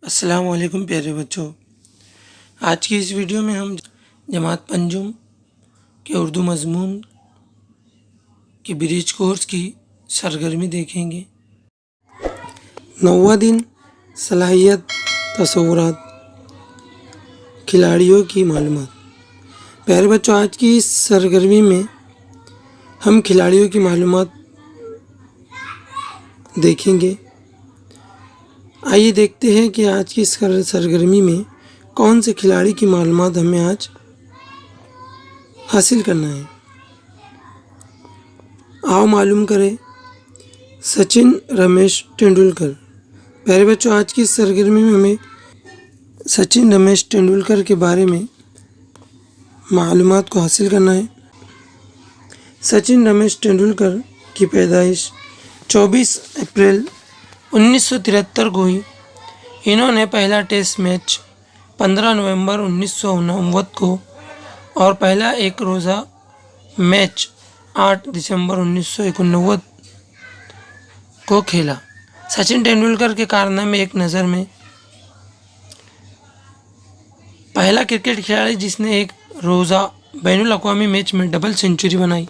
अस्सलाम वालेकुम प्यारे बच्चों। आज की इस वीडियो में हम जमात पंजुम के उर्दू मज़मून के ब्रिज कोर्स की सरगर्मी देखेंगे। 9वां दिन सलाहियत तसव्वुरात खिलाड़ियों की मालूमात। प्यारे बच्चों, आज की इस सरगर्मी में हम खिलाड़ियों की मालूमात देखेंगे। आइए देखते हैं कि आज की सरगर्मी में कौन से खिलाड़ी की मालूमात हमें आज हासिल करना है। आओ मालूम करें। सचिन रमेश तेंदुलकर। प्यारे बच्चों, आज की सरगर्मी में हमें सचिन रमेश तेंदुलकर के बारे में मालूमात को हासिल करना है। सचिन रमेश तेंदुलकर की पैदाइश 24 अप्रैल 1973 को हुई। इन्होंने पहला टेस्ट मैच 15 नवंबर 1989 को और पहला एक रोज़ा मैच 8 दिसंबर 1989 को खेला। सचिन तेंदुलकर के कारनामे एक नज़र में। पहला क्रिकेट खिलाड़ी जिसने एक रोज़ा बैनुल अक़वामी मैच में डबल सेंचुरी बनाई।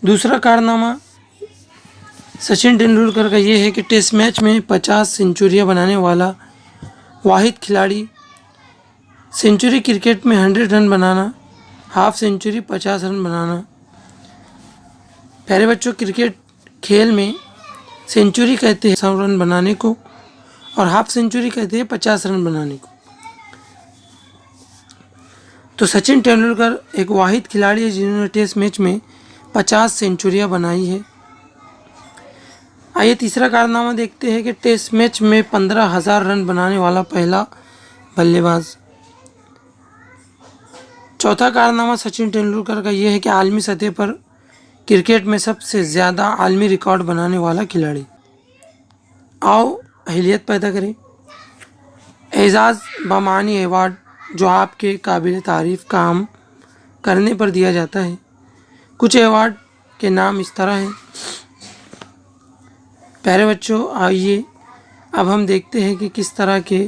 दूसरा कारनामा सचिन तेंदुलकर का ये है कि टेस्ट मैच में 50 सेंचुरियाँ बनाने वाला वाहिद खिलाड़ी। सेंचुरी क्रिकेट में 100 रन बनाना, हाफ सेंचुरी 50 रन बनाना। प्यारे बच्चों, क्रिकेट खेल में सेंचुरी कहते हैं 100 रन बनाने को और हाफ सेंचुरी कहते हैं 50 रन बनाने को। तो सचिन तेंदुलकर एक वाहिद खिलाड़ी है जिन्होंने टेस्ट मैच में 50 सेंचुरियाँ बनाई है। आइए तीसरा कारनामा देखते हैं कि टेस्ट मैच में 15,000 रन बनाने वाला पहला बल्लेबाज। चौथा कारनामा सचिन तेंदुलकर का यह है कि आलमी सतह पर क्रिकेट में सबसे ज़्यादा आलमी रिकॉर्ड बनाने वाला खिलाड़ी। आओ अहलियत पैदा करें। एजाज़ बमानी अवार्ड जो आपके काबिल तारीफ़ काम करने पर दिया जाता है। कुछ अवार्ड के नाम इस तरह हैं। प्यारे बच्चों, आइए अब हम देखते हैं कि किस तरह के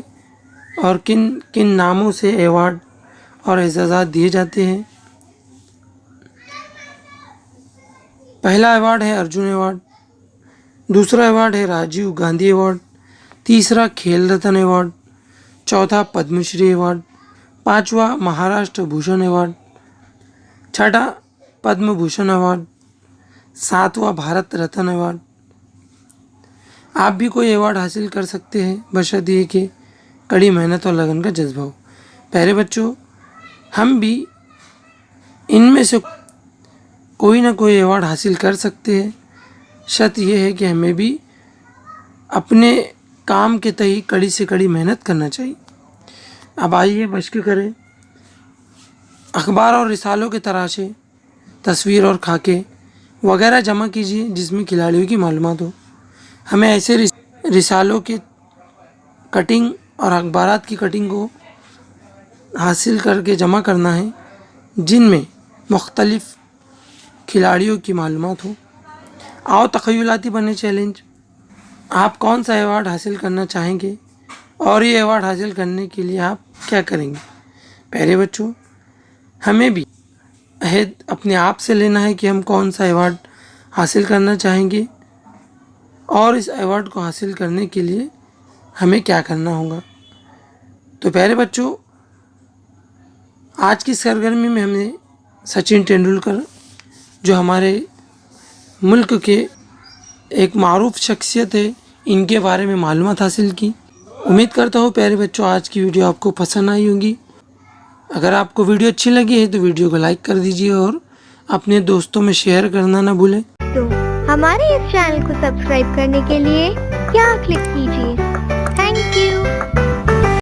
और किन किन नामों से अवार्ड और एजाज़ात दिए जाते हैं। पहला अवार्ड है अर्जुन अवार्ड। दूसरा अवार्ड है राजीव गांधी अवार्ड। तीसरा खेल रत्न अवार्ड। चौथा पद्मश्री अवार्ड। पांचवा महाराष्ट्र भूषण अवार्ड। छठा पद्म भूषण अवार्ड। सातवां भारत रत्न अवार्ड। आप भी कोई अवार्ड हासिल कर सकते हैं बशर्ते ये कि कड़ी मेहनत और लगन का जज्बा हो। प्यारे बच्चों, हम भी इनमें से कोई ना कोई अवार्ड हासिल कर सकते हैं। शर्त यह है कि हमें भी अपने काम के तय कड़ी से कड़ी मेहनत करना चाहिए। अब आइए मश्क करें। अखबार और रिसालों के तराशे, तस्वीर और खाके वगैरह जमा कीजिए जिसमें खिलाड़ियों की मालूमात हो। हमें ऐसे रिसालों के कटिंग और अखबारात की कटिंग को हासिल करके जमा करना है जिनमें मुख्तलिफ़ खिलाड़ियों की मालूमात हो। आओ तख़य्युलाती बने चैलेंज। आप कौन सा अवार्ड हासिल करना चाहेंगे और ये अवार्ड हासिल करने के लिए आप क्या करेंगे। प्यारे बच्चों, हमें भी अहद अपने आप से लेना है कि हम कौन सा अवार्ड हासिल करना चाहेंगे और इस अवार्ड को हासिल करने के लिए हमें क्या करना होगा। तो प्यारे बच्चों, आज की सरगर्मी में हमने सचिन तेंदुलकर जो हमारे मुल्क के एक मारूफ शख्सियत है, इनके बारे में मालूमात हासिल की। उम्मीद करता हूँ प्यारे बच्चों आज की वीडियो आपको पसंद आई होगी। अगर आपको वीडियो अच्छी लगी है तो वीडियो को लाइक कर दीजिए और अपने दोस्तों में शेयर करना ना भूलें। तो हमारे इस चैनल को सब्सक्राइब करने के लिए क्या क्लिक कीजिए। Thank you.